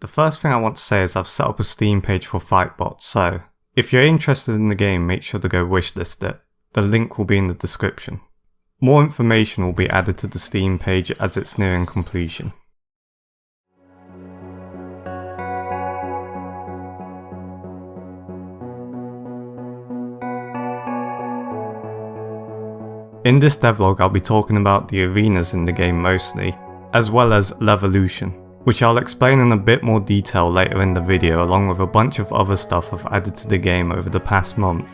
The first thing I want to say is I've set up a Steam page for Fightbot, so if you're interested in the game, make sure to go wishlist it. The link will be in the description. More information will be added to the Steam page as it's nearing completion. In this devlog I'll be talking about the arenas in the game mostly, as well as Levolution, which I'll explain in a bit more detail later in the video along with a bunch of other stuff I've added to the game over the past month.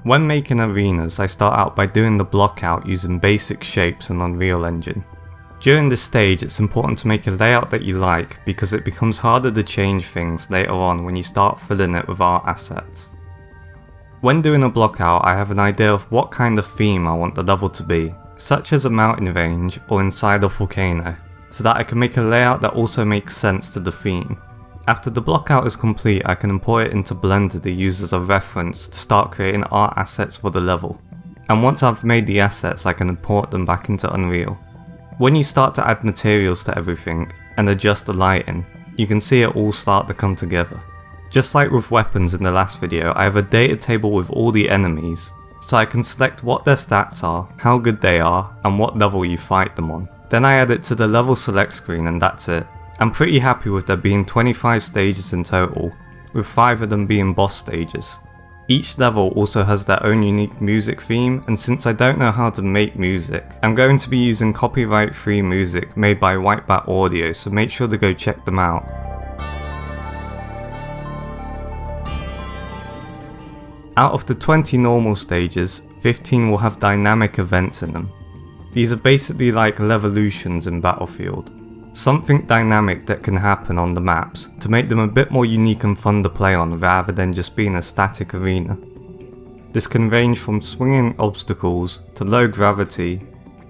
When making arenas, I start out by doing the block out using basic shapes and Unreal Engine. During this stage it's important to make a layout that you like because it becomes harder to change things later on when you start filling it with art assets. When doing a block out, I have an idea of what kind of theme I want the level to be, such as a mountain range or inside a volcano, so that I can make a layout that also makes sense to the theme. After the block out is complete, I can import it into Blender to use as a reference to start creating art assets for the level. And once I've made the assets, I can import them back into Unreal. When you start to add materials to everything and adjust the lighting, you can see it all start to come together. Just like with weapons in the last video, I have a data table with all the enemies, so I can select what their stats are, how good they are, and what level you fight them on. Then I add it to the level select screen and that's it. I'm pretty happy with there being 25 stages in total, with 5 of them being boss stages. Each level also has their own unique music theme, and since I don't know how to make music, I'm going to be using copyright-free music made by Whitebat Audio, so make sure to go check them out. Out of the 20 normal stages, 15 will have dynamic events in them. These are basically like Levolutions in Battlefield. Something dynamic that can happen on the maps to make them a bit more unique and fun to play on rather than just being a static arena. This can range from swinging obstacles to low gravity,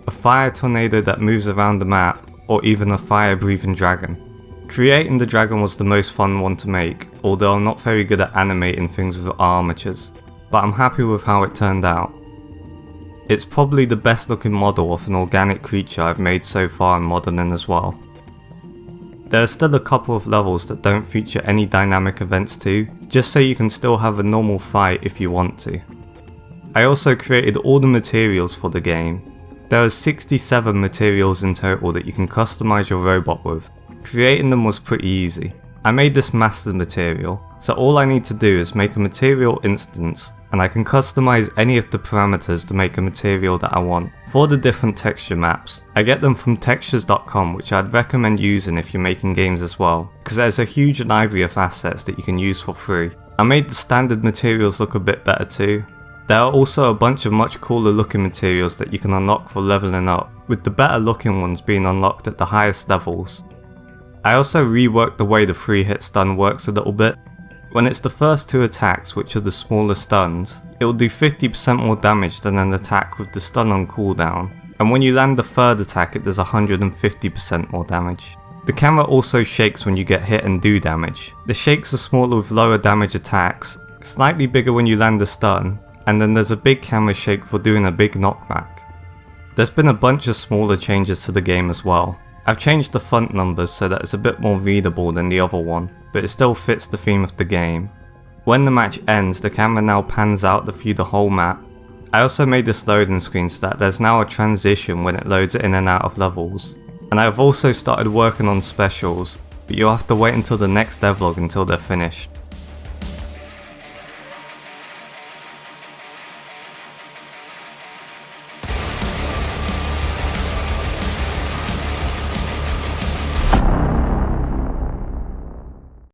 a fire tornado that moves around the map, or even a fire breathing dragon. Creating the dragon was the most fun one to make, although I'm not very good at animating things with armatures, but I'm happy with how it turned out. It's probably the best looking model of an organic creature I've made so far in modelling as well. There are still a couple of levels that don't feature any dynamic events too, just so you can still have a normal fight if you want to. I also created all the materials for the game. There are 67 materials in total that you can customize your robot with. Creating them was pretty easy. I made this master material, so all I need to do is make a material instance and I can customize any of the parameters to make a material that I want. For the different texture maps, I get them from textures.com, which I'd recommend using if you're making games as well, because there's a huge library of assets that you can use for free. I made the standard materials look a bit better too. There are also a bunch of much cooler looking materials that you can unlock for leveling up, with the better looking ones being unlocked at the highest levels. I also reworked the way the 3-hit stun works a little bit. When it's the first 2 attacks, which are the smaller stuns, it will do 50% more damage than an attack with the stun on cooldown, and when you land the 3rd attack it does 150% more damage. The camera also shakes when you get hit and do damage. The shakes are smaller with lower damage attacks, slightly bigger when you land a stun, and then there's a big camera shake for doing a big knockback. There's been a bunch of smaller changes to the game as well. I've changed the font numbers so that it's a bit more readable than the other one, but it still fits the theme of the game. When the match ends, the camera now pans out to view the whole map. I also made this loading screen so that there's now a transition when it loads in and out of levels. And I've also started working on specials, but you'll have to wait until the next devlog until they're finished.